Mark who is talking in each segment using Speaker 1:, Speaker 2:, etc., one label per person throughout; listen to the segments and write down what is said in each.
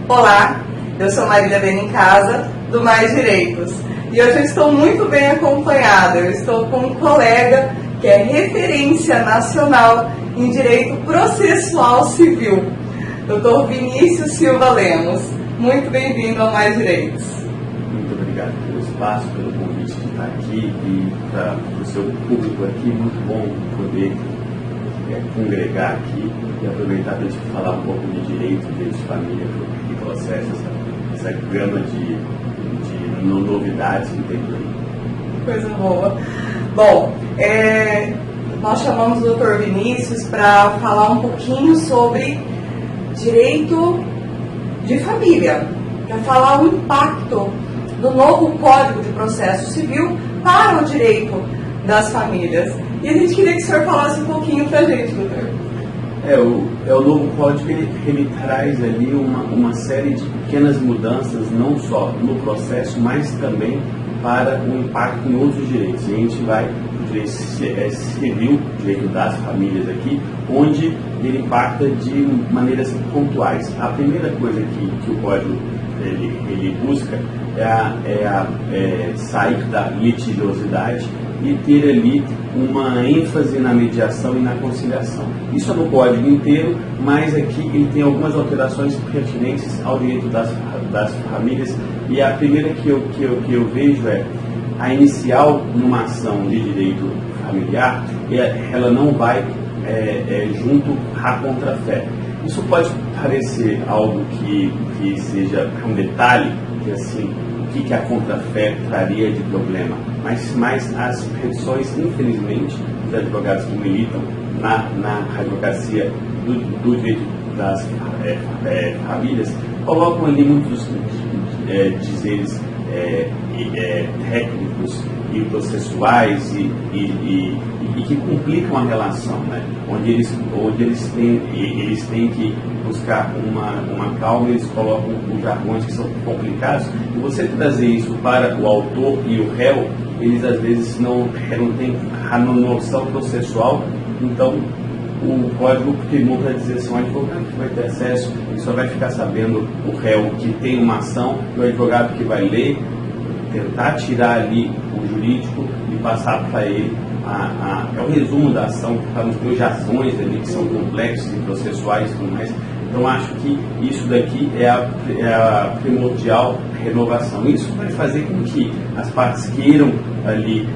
Speaker 1: Olá, eu sou Marília Benincasa, do Mais Direitos. E hoje eu estou muito bem acompanhada. Eu estou com um colega que é referência nacional em Direito Processual Civil, Dr. Vinícius Silva Lemos. Muito bem-vindo ao Mais Direitos.
Speaker 2: Muito obrigado pelo espaço, pelo convite de estar aqui e para o seu público aqui. Muito bom poder congregar aqui e aproveitar para a gente falar um pouco de direito de família, que processo, essa gama de novidades que tem por aí.
Speaker 1: Coisa boa. Bom, nós chamamos o Dr. Vinícius para falar um pouquinho sobre direito de família, para falar o impacto do novo Código de Processo Civil para o direito das famílias. E a gente queria que o senhor falasse um pouquinho para a gente, doutor.
Speaker 2: O novo código ele traz ali uma série de pequenas mudanças, não só no processo, mas também para o impacto em outros direitos. E a gente vai o direito civil, o direito das famílias aqui, onde ele impacta de maneiras pontuais. A primeira coisa que o código ele busca é sair da litigiosidade e ter ali uma ênfase na mediação e na conciliação. Isso é no código inteiro, mas aqui ele tem algumas alterações pertinentes ao direito das famílias, e a primeira que eu vejo é a inicial numa ação de direito familiar, ela não vai junto à contrafé. Isso pode parecer algo que seja um detalhe, que assim, o que a contrafé traria de problema, mas as petições, infelizmente, dos advogados que militam na advocacia do direito das famílias colocam ali muitos dizeres técnicos e processuais e que complicam a relação, né? onde eles têm que buscar uma calma, eles colocam os jargões que são complicados, e você trazer isso para o autor e o réu, eles às vezes não têm a noção processual. Então o código firmou para dizer assim: o advogado que vai ter acesso, ele só vai ficar sabendo o réu que tem uma ação, e o advogado que vai ler, tentar tirar ali o jurídico e passar para ele é o resumo da ação, para nos ter razões ali que são complexos e processuais e tudo mais. Então acho que isso daqui é a primordial renovação. Isso vai fazer com que as partes queiram ali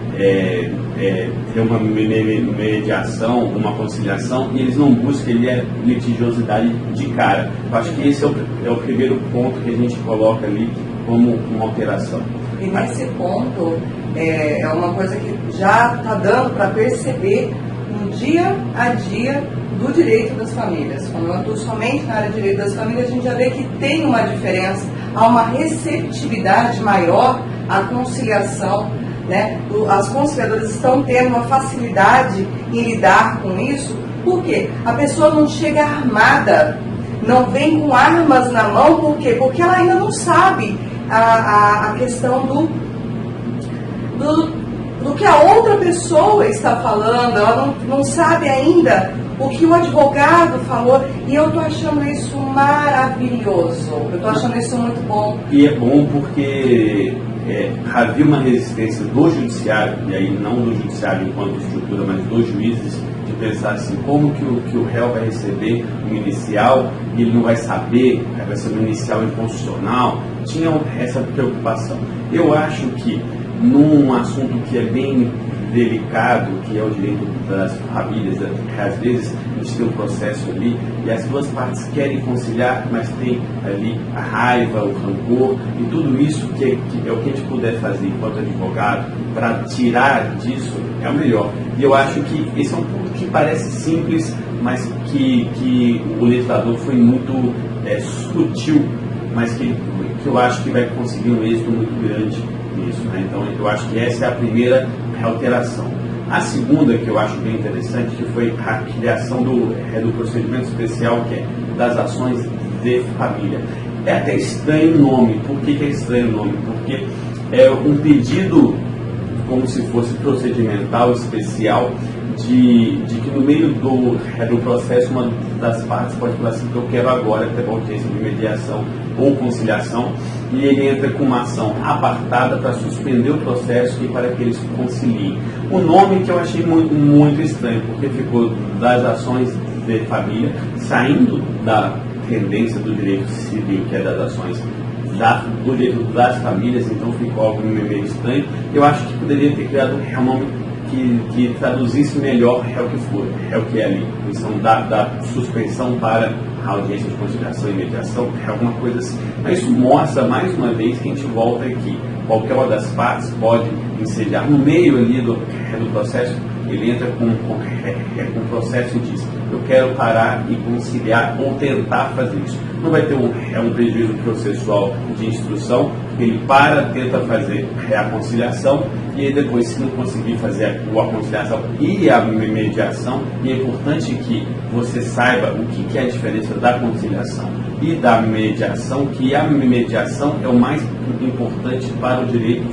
Speaker 2: ter uma mediação, uma conciliação, e eles não busquem litigiosidade de cara. Eu acho que esse é o primeiro ponto que a gente coloca ali como uma alteração.
Speaker 1: E nesse ponto, é uma coisa que já está dando para perceber no dia a dia do direito das famílias. Quando eu atuo somente na área de direito das famílias, a gente já vê que tem uma diferença, há uma receptividade maior à conciliação, né? As conciliadoras estão tendo uma facilidade em lidar com isso, porque a pessoa não chega armada, não vem com armas na mão. Por quê? Porque ela ainda não sabe a questão do que a outra pessoa está falando, ela não sabe ainda o que o advogado falou, e eu estou achando isso maravilhoso, eu estou achando isso muito bom.
Speaker 2: E é bom porque havia uma resistência do judiciário, e aí não do judiciário enquanto estrutura, mas dos juízes, de pensar assim: como que o réu vai receber um inicial e ele não vai saber, vai ser um inicial inconstitucional. Tinham essa preocupação. Eu acho que num assunto que é bem delicado, que é o direito das famílias, às vezes a gente tem um processo ali e as duas partes querem conciliar, mas tem ali a raiva, o rancor, e tudo isso que é o que a gente puder fazer enquanto advogado para tirar disso é o melhor. E eu acho que esse é um ponto que parece simples, mas que o legislador foi muito sutil, mas que eu acho que vai conseguir um êxito muito grande nisso, né? Então eu acho que essa é a primeira alteração. A segunda, que eu acho bem interessante, que foi a criação do procedimento especial, que é das ações de família. É até estranho o nome. Por que é estranho o nome? Porque é um pedido como se fosse procedimental especial, de que no meio do processo uma das partes pode falar assim, que eu quero agora ter uma audiência de mediação ou conciliação, e ele entra com uma ação apartada para suspender o processo e para que eles conciliem. O nome que eu achei muito, muito estranho, porque ficou das ações de família, saindo da tendência do direito civil, que é das ações do direito das famílias, então ficou algo meio estranho. Eu acho que poderia ter criado um nome que traduzisse melhor é o que for, é o que é ali. Então, da suspensão para a audiência de conciliação e mediação, é alguma coisa assim. Mas isso mostra, mais uma vez, que a gente volta aqui. Qualquer uma das partes pode ensediar. No meio ali do processo, ele entra com o processo e diz, eu quero parar e conciliar ou tentar fazer isso. Não vai ter um prejuízo processual de instrução, ele para, tenta fazer a conciliação, e aí depois, se não conseguir fazer a conciliação e a mediação, e é importante que você saiba o que é a diferença da conciliação e da mediação, que a mediação é o mais importante para o direito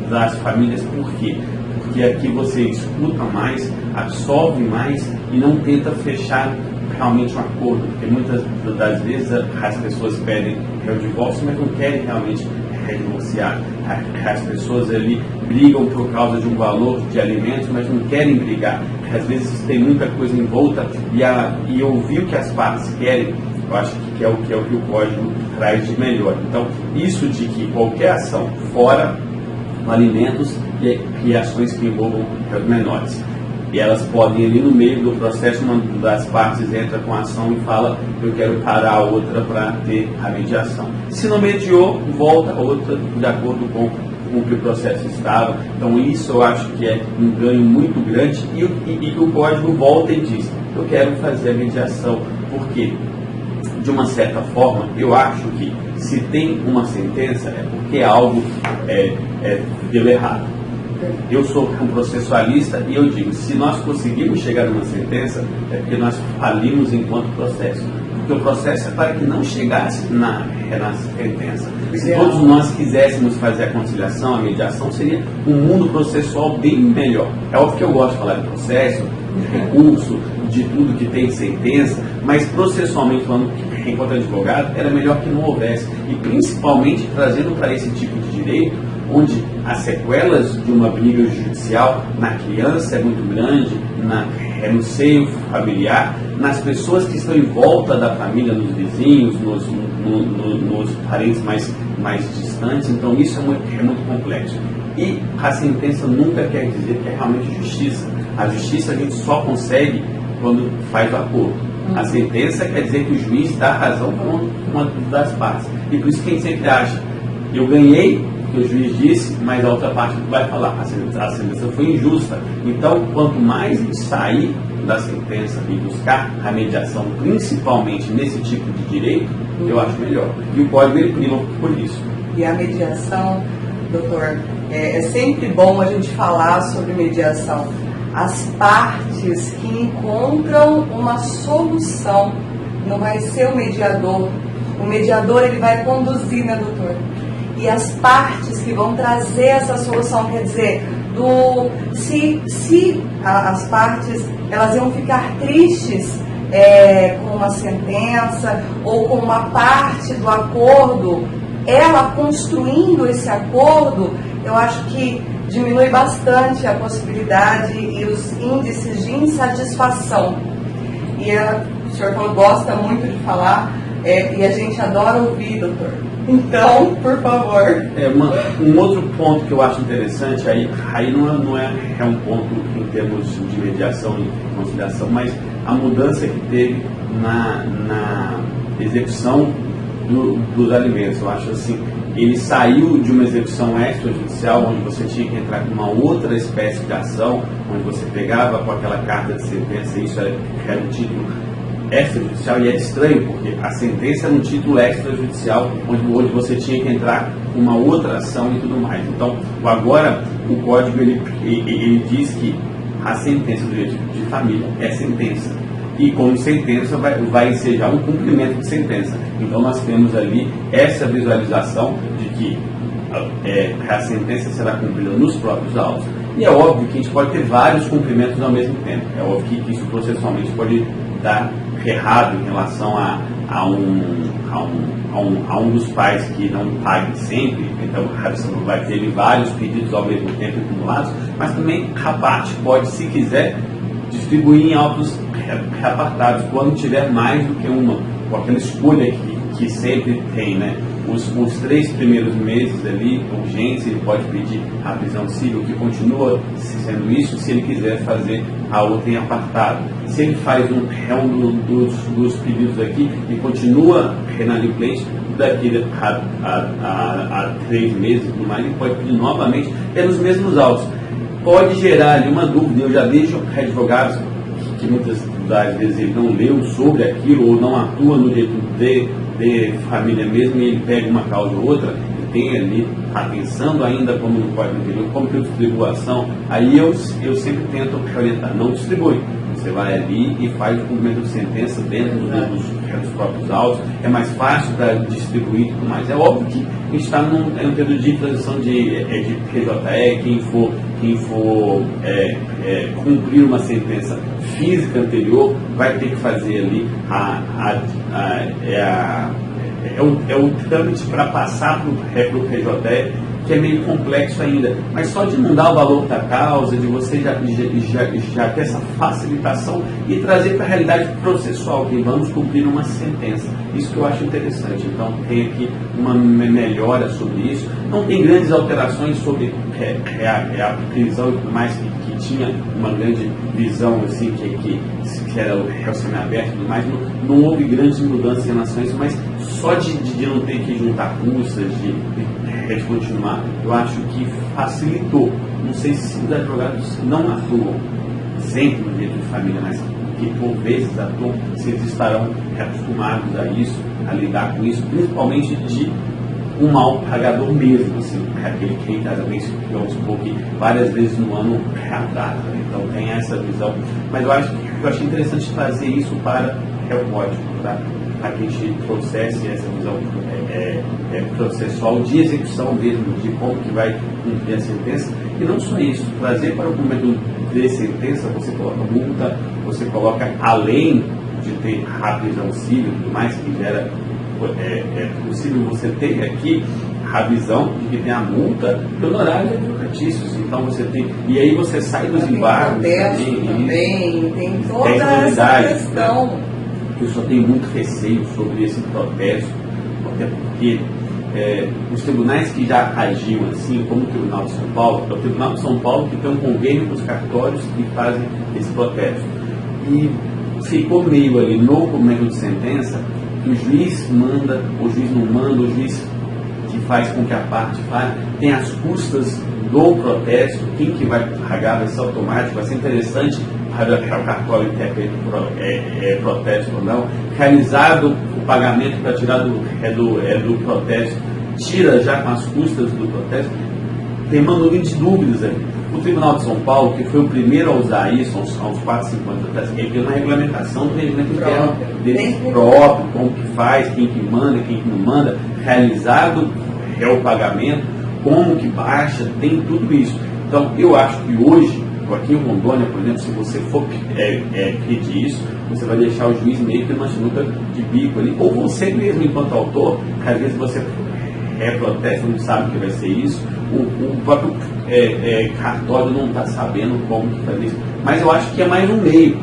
Speaker 2: das famílias. Por quê? Porque aqui você escuta mais, absorve mais e não tenta fechar realmente um acordo, porque muitas das vezes as pessoas pedem o divórcio, mas não querem realmente divorciar. As pessoas ali brigam por causa de um valor de alimentos, mas não querem brigar. Às vezes tem muita coisa em volta e ouvir o que as partes querem, eu acho que é o que o código traz de melhor. Então, isso de que qualquer ação fora alimentos e ações que envolvam menores. E elas podem, ali no meio do processo, uma das partes entra com a ação e fala, eu quero parar a outra para ter a mediação. Se não mediou, volta a outra de acordo com o que o processo estava. Então isso eu acho que é um ganho muito grande e que o código volta e diz, eu quero fazer a mediação. Por quê? De uma certa forma, eu acho que se tem uma sentença é porque algo deu errado. Eu sou um processualista e eu digo, se nós conseguimos chegar a uma sentença, é porque nós falimos enquanto processo. Porque o processo é para que não chegasse na sentença. Se todos nós quiséssemos fazer a conciliação, a mediação, seria um mundo processual bem melhor. É óbvio que eu gosto de falar de processo, de recurso, de tudo que tem sentença, mas processualmente falando, enquanto advogado, era melhor que não houvesse. E principalmente trazendo para esse tipo de direito, onde as sequelas de uma briga judicial na criança é muito grande, no seio familiar, nas pessoas que estão em volta da família, nos vizinhos, nos parentes mais distantes. Então isso é muito complexo. E a sentença nunca quer dizer que é realmente justiça. A justiça a gente só consegue quando faz o acordo. A sentença quer dizer que o juiz dá razão para uma das partes. E por isso que a gente sempre acha, eu ganhei, que o juiz disse, mas a outra parte vai falar, a sentença foi injusta. Então, quanto mais sair da sentença e buscar a mediação, principalmente nesse tipo de direito, eu acho melhor. E o código ele prima por isso.
Speaker 1: E a mediação, doutor, é sempre bom a gente falar sobre mediação. As partes que encontram uma solução, não vai ser o mediador. O mediador ele vai conduzir, né, doutor? E as partes que vão trazer essa solução, quer dizer, se as partes elas iam ficar tristes com uma sentença ou com uma parte do acordo, ela construindo esse acordo, eu acho que diminui bastante a possibilidade e os índices de insatisfação. E o senhor gosta muito de falar e a gente adora ouvir, doutor. Então, por favor.
Speaker 2: Um outro ponto que eu acho interessante, aí não é um ponto em termos de mediação e conciliação, mas a mudança que teve na execução dos alimentos. Eu acho assim, ele saiu de uma execução extrajudicial, onde você tinha que entrar com uma outra espécie de ação, onde você pegava com aquela carta de sentença, isso era um título extrajudicial, e é estranho, porque a sentença era um título extrajudicial, onde você tinha que entrar com uma outra ação e tudo mais. Então, agora, o código ele diz que a sentença do direito de família é sentença. E como sentença vai ensejar um cumprimento de sentença. Então nós temos ali essa visualização de que a sentença será cumprida nos próprios autos E é óbvio que a gente pode ter vários cumprimentos ao mesmo tempo. É óbvio que isso processualmente pode dar errado em relação a um dos pais que não pague sempre, então você não vai ter vários pedidos ao mesmo tempo acumulados, mas também a parte pode, se quiser, distribuir em autos reapartados, quando tiver mais do que uma, com aquela escolha que sempre tem, né? Os 3 primeiros meses ali, urgência, ele pode pedir a prisão civil, que continua sendo isso, se ele quiser fazer a outra em apartado. Se ele faz um dos pedidos aqui e continua inadimplente, daqui a 3 meses e tudo mais, ele pode pedir novamente pelos mesmos autos. Pode gerar ali uma dúvida, eu já vejo advogados que muitas das vezes ele não leu sobre aquilo ou não atua no direito de família mesmo, e ele pega uma causa ou outra, e tem ali, está pensando ainda como no Código Anterior, como que distribuição, aí eu sempre tento orientar, não distribui. Você vai ali e faz o cumprimento de sentença dentro dos próprios autos, é mais fácil para distribuir e tudo mais. É óbvio que a gente está num período de transição de PJE, quem for cumprir uma sentença física anterior vai ter que fazer ali o trâmite para passar para o PJE, que é meio complexo ainda, mas só de mudar o valor da causa, de você já ter essa facilitação e trazer para a realidade processual, que vamos cumprir uma sentença. Isso que eu acho interessante. Então tem aqui uma melhora sobre isso. Não tem grandes alterações sobre a prisão e tudo mais, que tinha uma grande visão assim, que era o réu semiaberto e tudo mais. Não houve grandes mudanças em relação a isso, mas só de não ter que juntar custas, de continuar, eu acho que facilitou. Não sei se os advogados não atuam sempre no direito de família, mas que por vezes atuam, se eles estarão acostumados a isso, a lidar com isso, principalmente de um mal pagador mesmo, assim, aquele que em casamento, vamos supor que várias vezes no ano reatrasa, né? Então tem essa visão. Mas eu achei interessante trazer isso para o código, para que a gente trouxesse essa visão processual de execução mesmo, de como que vai cumprir a sentença. E não só isso, trazer para o cumprimento de sentença, você coloca multa, você coloca, além de ter a prisão civil e tudo mais, que gera, possível você ter aqui a visão de que tem a multa de honorários advocatícios. Então você tem, e aí você sai dos embargos
Speaker 1: também, tem toda essa questão.
Speaker 2: Eu só tenho muito receio sobre esse protesto, até porque os tribunais que já agiam assim, como o Tribunal de São Paulo, é o Tribunal de São Paulo que tem um convênio com os cartórios que fazem esse protesto. E ficou meio ali no cumprimento de sentença, que o juiz manda, o juiz não manda, o juiz que faz com que a parte fale, tem as custas do protesto, quem que vai pagar, vai ser automático, vai ser interessante para o cartório interpretar protesto ou não, realizado o pagamento para tirar do protesto, tira já com as custas do protesto, tem uma nuvem de dúvidas ali. O Tribunal de São Paulo, que foi o primeiro a usar isso, há uns 4, 5 anos atrás, ele tem uma regulamentação do regimento interno dele próprio, como que faz, quem que manda, quem que não manda, realizado o pagamento, como que baixa, tem tudo isso. Então, eu acho que hoje, aqui em Rondônia, por exemplo, se você for pedir isso, você vai deixar o juiz meio que numa sinuca de bico ali, ou você mesmo, enquanto autor, que às vezes você protesta, não sabe o que vai ser isso, o próprio cartório não está sabendo como que fazer isso. Mas eu acho que é mais um meio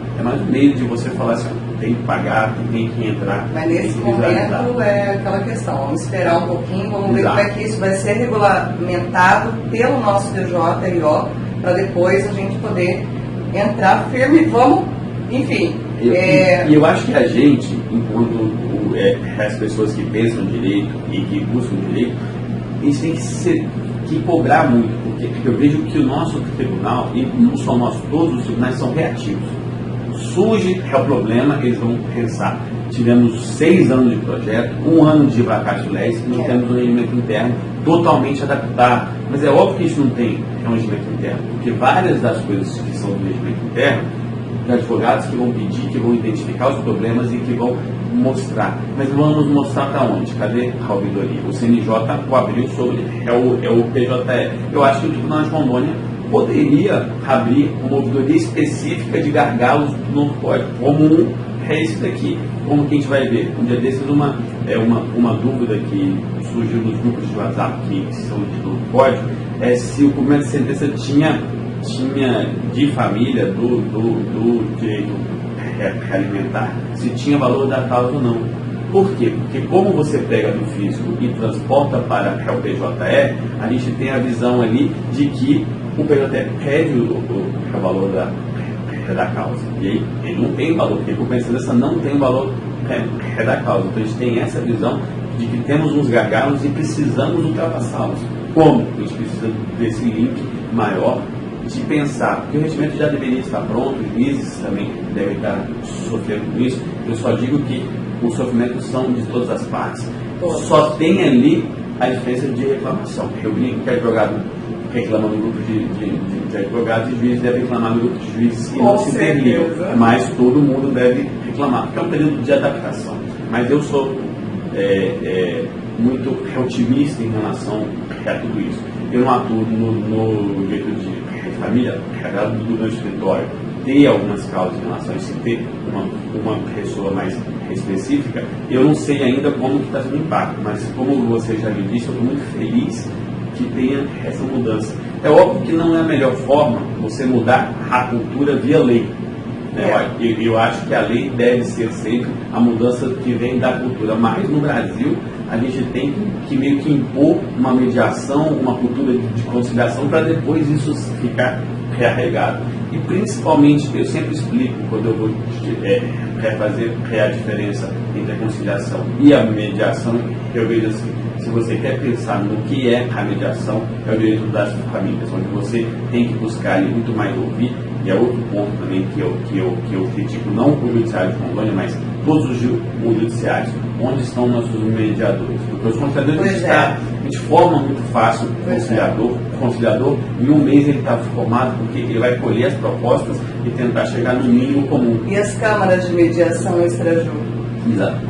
Speaker 2: de você falar assim, tem que pagar, tem que entrar.
Speaker 1: Mas nesse momento é aquela questão, vamos esperar um pouquinho, vamos ver como é que isso vai ser regulamentado pelo nosso TJIO, para depois a gente poder entrar firme, vamos, enfim.
Speaker 2: E eu acho que a gente, enquanto as pessoas que pensam direito e que buscam direito, a gente tem que cobrar muito, porque eu vejo que o nosso tribunal, e não só nós, todos os tribunais são reativos. Surge o problema, eles vão pensar. Tivemos 6 anos de projeto, 1 ano de vacatio legis, não temos um regimento interno totalmente adaptado. Mas é óbvio que isso não tem um regimento interno, porque várias das coisas que são do regimento interno, de advogados que vão pedir, que vão identificar os problemas e que vão mostrar. Mas vamos mostrar para onde? Cadê a ouvidoria? O CNJ abriu sobre o PJE. Eu acho que o Tribunal de Rondônia poderia abrir uma ouvidoria específica de gargalos do novo código, como é esse daqui, como que a gente vai ver. Um dia desses, uma dúvida que surgiu nos grupos de WhatsApp que são de novo código, é se o cumprimento de sentença tinha de família do direito alimentar, se tinha valor da causa ou não. Por quê? Porque como você pega do físico e transporta para o PJE, a gente tem a visão ali de que o PJE pede o valor da causa. E aí ele não tem valor, porque a compensação não tem valor da causa. Então a gente tem essa visão de que temos uns gargalos e precisamos ultrapassá-los. Como? A gente precisa desse link maior de pensar, porque o regimento já deveria estar pronto, os juízes também devem estar sofrendo com isso. Eu só digo que os sofrimentos são de todas as partes. Só tem ali a diferença de reclamação. Eu brinco que advogado reclama no grupo de advogados e juízes devem reclamar no grupo de juízes e não se interligam. Mas todo mundo deve reclamar, porque é um período de adaptação. Mas eu sou muito otimista em relação a tudo isso. Eu não atuo no direito de família, do meu escritório, ter algumas causas em relação a isso, ter uma pessoa mais específica, eu não sei ainda como que está sendo o impacto, mas como você já me disse, eu estou muito feliz que tenha essa mudança. É óbvio que não é a melhor forma você mudar a cultura via lei. Eu acho que a lei deve ser sempre a mudança que vem da cultura, mas no Brasil a gente tem que meio que impor uma mediação, uma cultura de conciliação para depois isso ficar rearregado. E principalmente, eu sempre explico quando eu vou fazer a diferença entre a conciliação e a mediação, eu vejo assim, se você quer pensar no que é a mediação, é o direito das famílias, onde você tem que buscar ali muito mais ouvir. E é outro ponto também que eu critico, não o Judiciário de Rondônia, mas todos os judiciários, onde estão nossos mediadores. Porque os conciliadores a gente forma muito fácil o conciliador, em um mês ele está formado, porque ele vai colher as propostas e tentar chegar no mínimo comum.
Speaker 1: E as câmaras de mediação extrajúdice?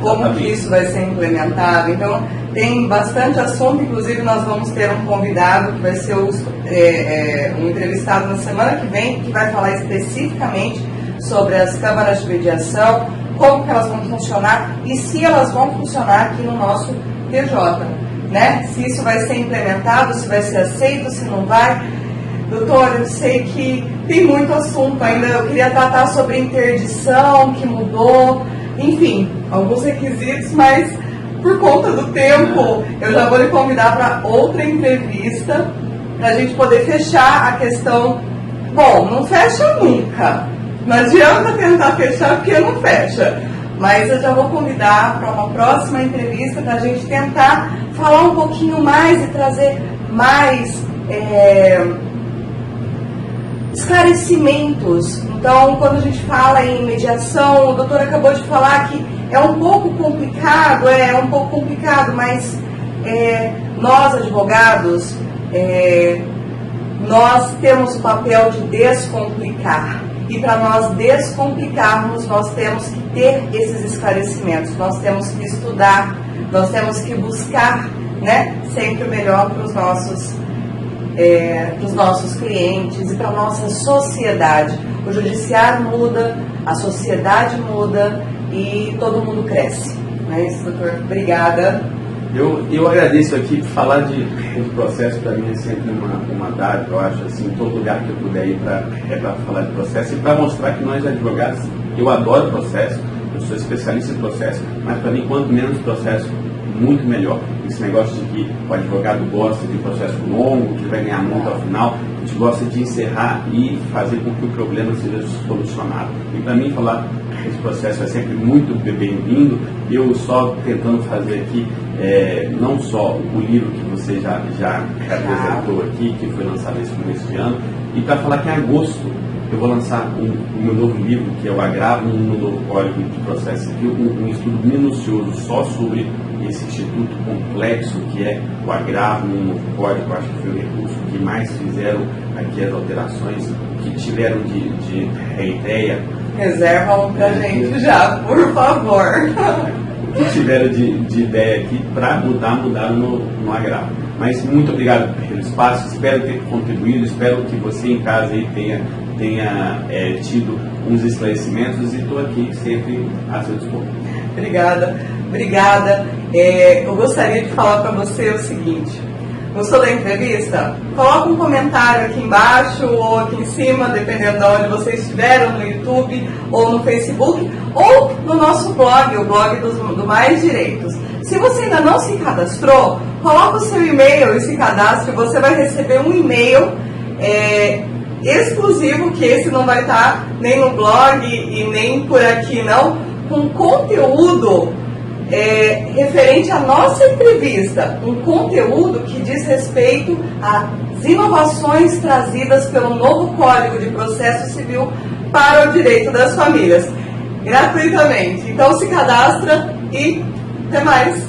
Speaker 1: Como que isso vai ser implementado? Então, tem bastante assunto, inclusive nós vamos ter um convidado que vai ser um entrevistado na semana que vem, que vai falar especificamente sobre as câmaras de mediação, como que elas vão funcionar e se elas vão funcionar aqui no nosso TJ, né? Se isso vai ser implementado, se vai ser aceito, se não vai. Doutor, eu sei que tem muito assunto ainda, eu queria tratar sobre interdição, que mudou, enfim, alguns requisitos, mas por conta do tempo, eu já vou lhe convidar para outra entrevista, para a gente poder fechar a questão. Bom, não fecha nunca, não adianta tentar fechar porque não fecha, mas eu já vou convidar para uma próxima entrevista para a gente tentar falar um pouquinho mais e trazer mais esclarecimentos. Então, quando a gente fala em mediação, o doutor acabou de falar que é um pouco complicado, mas nós, advogados, nós temos o papel de descomplicar. E para nós descomplicarmos, nós temos que ter esses esclarecimentos, nós temos que estudar, nós temos que buscar, né, sempre o melhor para os nossos clientes e para a nossa sociedade. O judiciário muda, a sociedade muda e todo mundo cresce. Não é isso, doutor? Obrigada.
Speaker 2: Eu agradeço aqui, falar de processo para mim é sempre uma dádiva, eu acho, assim, em todo lugar que eu puder ir para falar de processo e para mostrar que nós advogados, eu adoro processo, eu sou especialista em processo, mas para mim quanto menos processo, muito melhor. Esse negócio de que o advogado gosta de processo longo, que vai ganhar muito ao final, a gente gosta de encerrar e fazer com que o problema seja solucionado. E para mim falar esse processo é sempre muito bem-vindo. Eu só tentando fazer aqui, não só o livro que você já apresentou aqui, que foi lançado nesse começo de ano, e para falar que em agosto eu vou lançar o meu novo livro, que é o Agravo no Novo Código de Processo Civil, um estudo minucioso só sobre esse instituto complexo que é o agravo no novo código. Eu acho que foi o recurso que mais fizeram aqui as alterações, que tiveram de ideia.
Speaker 1: Reserva um pra gente já, por favor.
Speaker 2: O que tiveram de ideia aqui para mudaram no agravo. Mas muito obrigado pelo espaço, espero ter contribuído, espero que você em casa aí tenha tido uns esclarecimentos e estou aqui sempre a seu dispor.
Speaker 1: Obrigada. Eu gostaria de falar para você o seguinte: gostou da entrevista? Coloca um comentário aqui embaixo ou aqui em cima, dependendo de onde vocês estiveram, no YouTube ou no Facebook, ou no nosso blog, o blog do Mais Direitos. Se você ainda não se cadastrou, coloca o seu e-mail e se cadastre, você vai receber um e-mail exclusivo, que esse não vai estar nem no blog e nem por aqui não, com conteúdo referente à nossa entrevista, um conteúdo que diz respeito às inovações trazidas pelo novo Código de Processo Civil para o direito das famílias, gratuitamente. Então se cadastra e até mais!